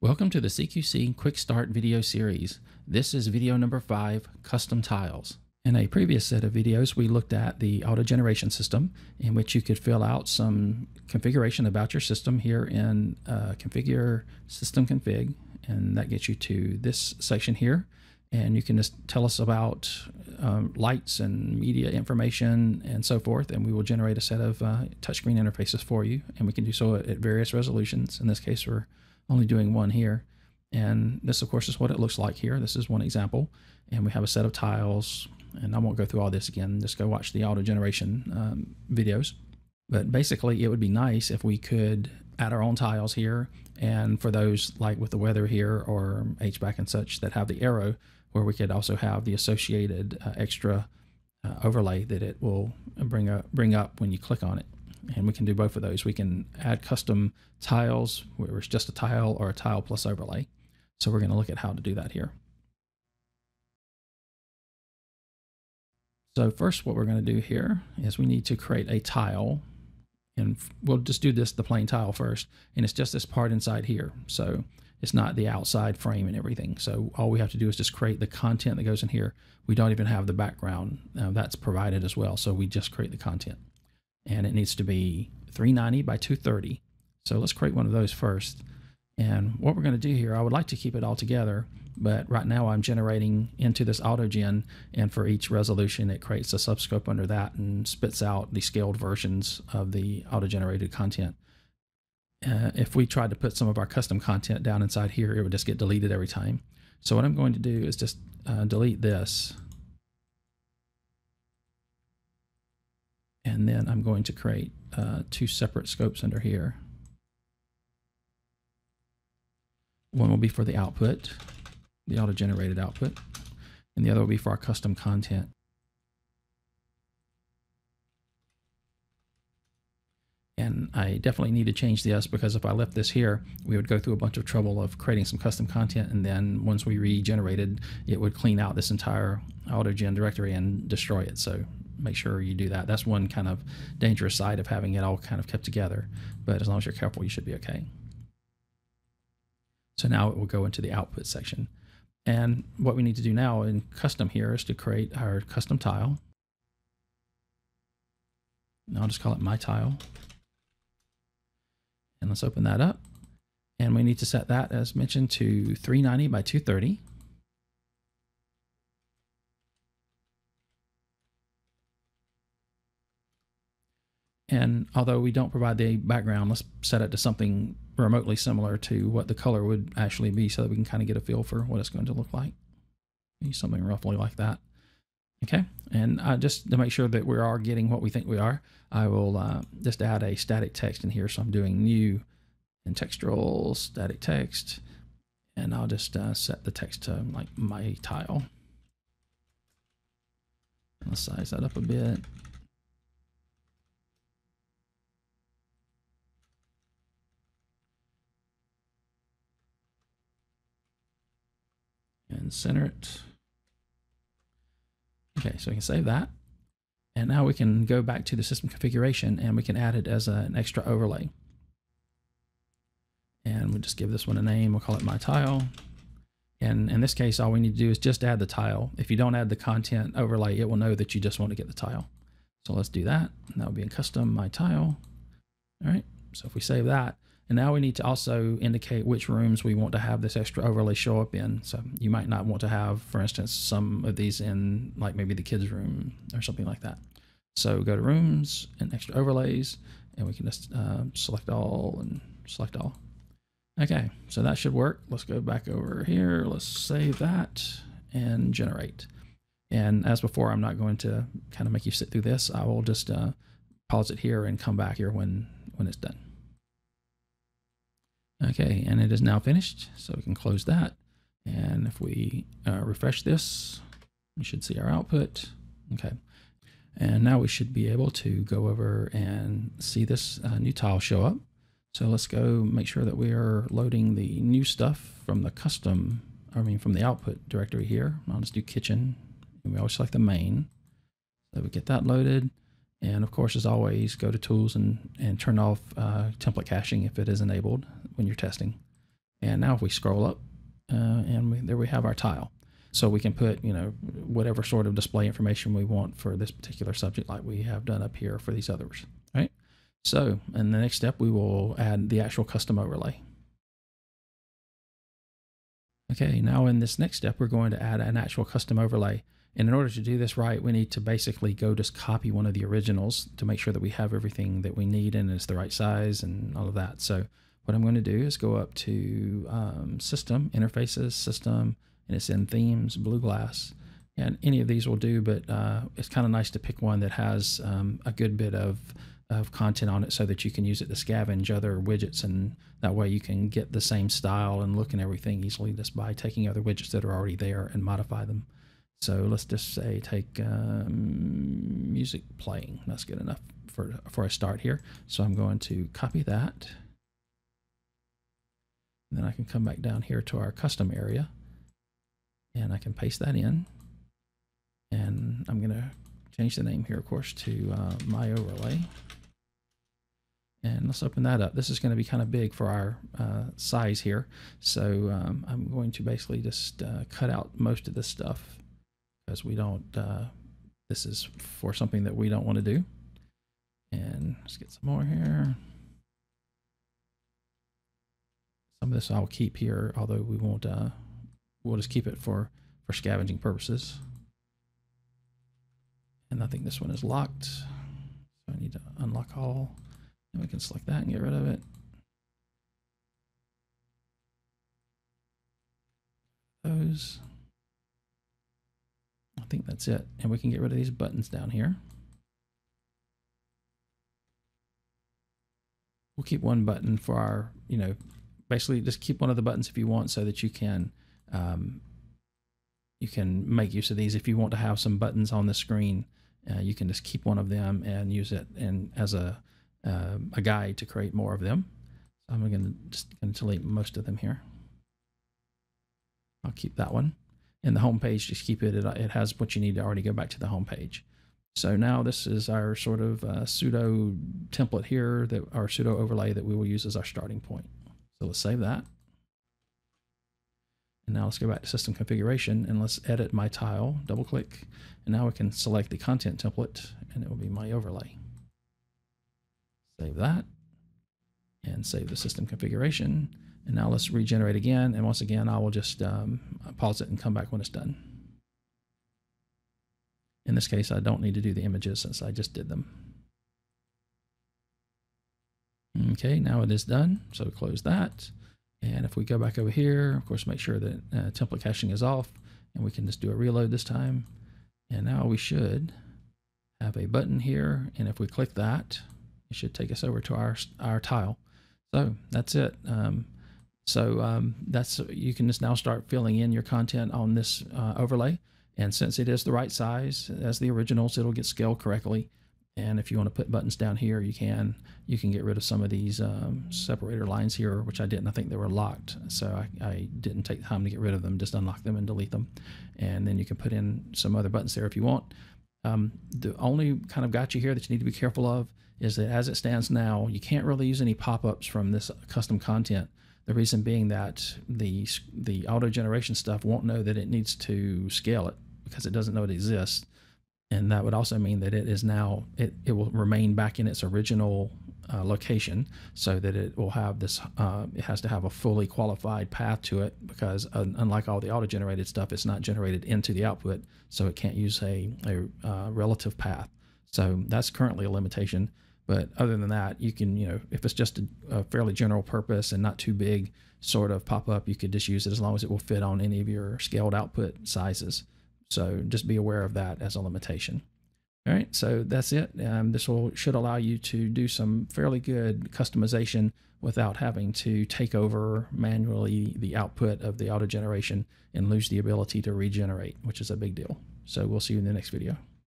Welcome to the CQC Quick Start video series. This is video number 5, Custom Tiles. In a previous set of videos, we looked at the auto generation system in which you could fill out some configuration about your system here in Configure System Config, and that gets you to this section here. And you can just tell us about lights and media information and so forth, and we will generate a set of touchscreen interfaces for you, and we can do so at various resolutions. In this case, we're only doing one here, and this of course is what it looks like here. This is one example, and we have a set of tiles, and I won't go through all this again, just go watch the auto generation videos. But basically it would be nice if we could add our own tiles here, and for those like with the weather here or HVAC and such that have the arrow, where we could also have the associated extra overlay that it will bring up when you click on it. And we can do both of those. We can add custom tiles where it's just a tile or a tile plus overlay. So we're going to look at how to do that here. So first what we're going to do here is we need to create a tile, and we'll just do the plain tile first, and it's just this part inside here. So it's not the outside frame and everything. So all we have to do is just create the content that goes in here. We don't even have the background. That's provided as well. So we just create the content. And it needs to be 390 by 230. So let's create one of those first. And what we're going to do here, I would like to keep it all together, but right now I'm generating into this auto gen, and for each resolution it creates a subscope under that and spits out the scaled versions of the auto generated content. If we tried to put some of our custom content down inside here, it would just get deleted every time. So what I'm going to do is just delete this. And then I'm going to create 2 separate scopes under here. One will be for the output, the auto-generated output, and the other will be for our custom content. And I definitely need to change this, because if I left this here, we would go through a bunch of trouble of creating some custom content, and then once we regenerated, it would clean out this entire AutoGen directory and destroy it. So make sure you do that. That's one kind of dangerous side of having it all kind of kept together, but as long as you're careful, you should be okay. So now it will go into the output section. And what we need to do now in custom here is to create our custom tile. And I'll just call it my tile. And let's open that up. And we need to set that, as mentioned, to 390 by 230. And although we don't provide the background, let's set it to something remotely similar to what the color would actually be, so that we can kind of get a feel for what it's going to look like. Maybe something roughly like that. Okay, and just to make sure that we are getting what we think we are, I will just add a static text in here. So I'm doing new and textural static text, and I'll just set the text to like my tile. Let's size that up a bit. And center it. Okay, so we can save that. And now we can go back to the system configuration, and we can add it as an extra overlay. And we'll just give this one a name. We'll call it my tile. And in this case, all we need to do is just add the tile. If you don't add the content overlay, it will know that you just want to get the tile. So let's do that. And that will be in custom my tile. All right, so if we save that, and now we need to also indicate which rooms we want to have this extra overlay show up in. So you might not want to have, for instance, some of these in like maybe the kids' room or something like that. So go to rooms and extra overlays, and we can just select all and select all. Okay, so that should work. Let's go back over here. Let's save that and generate. And as before, I'm not going to kind of make you sit through this. I will just pause it here and come back here when it's done. Okay, and it is now finished, so we can close that. And if we refresh this, we should see our output. Okay, and now we should be able to go over and see this new tile show up. So let's go make sure that we are loading the new stuff from the from the output directory here. I'll just do kitchen, and we always select the main. So we get that loaded. And of course, as always, go to tools and turn off template caching if it is enabled when you're testing. And now if we scroll up, there we have our tile. So we can put, whatever sort of display information we want for this particular subject, like we have done up here for these others, right? So in the next step, we will add the actual custom overlay. Okay, now in this next step, we're going to add an actual custom overlay. And in order to do this right, we need to basically go just copy one of the originals to make sure that we have everything that we need and it's the right size and all of that. So what I'm going to do is go up to System, Interfaces, System, and it's in Themes, Blue Glass. And any of these will do, but it's kind of nice to pick one that has a good bit of content on it so that you can use it to scavenge other widgets, and that way you can get the same style and look and everything easily just by taking other widgets that are already there and modify them. So let's just say take music playing. That's good enough for a start here. So I'm going to copy that. And then I can come back down here to our custom area and I can paste that in. And I'm going to change the name here, of course, to My Overlay. And let's open that up. This is going to be kind of big for our size here. So I'm going to basically just cut out most of this stuff because we don't, this is for something that we don't want to do. And let's get some more here. Some of this I'll keep here, although we won't, we'll just keep it for scavenging purposes. And I think this one is locked. So I need to unlock all. And we can select that and get rid of it. Those. I think that's it. And we can get rid of these buttons down here. We'll keep one button for our, basically just keep one of the buttons if you want so that you can make use of these. If you want to have some buttons on the screen, you can just keep one of them and use it as a guide to create more of them. So I'm going to delete most of them here. I'll keep that one. And the home page, just keep it. It has what you need to already go back to the home page. So now this is our sort of pseudo template here, our pseudo overlay that we will use as our starting point. So let's save that. And now let's go back to system configuration and let's edit my tile, double click. And now we can select the content template and it will be my overlay. Save that and save the system configuration. And now let's regenerate again. And once again, I will just pause it and come back when it's done. In this case, I don't need to do the images since I just did them. Okay, now it is done. So close that. And if we go back over here, of course, make sure that template caching is off and we can just do a reload this time. And now we should have a button here. And if we click that, it should take us over to our tile. So that's it. You can just now start filling in your content on this overlay. And since it is the right size as the originals, it'll get scaled correctly. And if you want to put buttons down here, you can get rid of some of these separator lines here, which I didn't. I think they were locked. So I didn't take the time to get rid of them, just unlock them and delete them. And then you can put in some other buttons there if you want. The only kind of gotcha here that you need to be careful of is that as it stands now, you can't really use any pop-ups from this custom content. The reason being that the auto generation stuff won't know that it needs to scale it because it doesn't know it exists. And that would also mean that it is now, it will remain back in its original location so that it will have this, it has to have a fully qualified path to it because unlike all the auto-generated stuff, it's not generated into the output, so it can't use a relative path. So that's currently a limitation. But other than that, you can, if it's just a fairly general purpose and not too big sort of pop-up, you could just use it as long as it will fit on any of your scaled output sizes. So just be aware of that as a limitation. All right, so that's it. This should allow you to do some fairly good customization without having to take over manually the output of the auto generation and lose the ability to regenerate, which is a big deal. So we'll see you in the next video.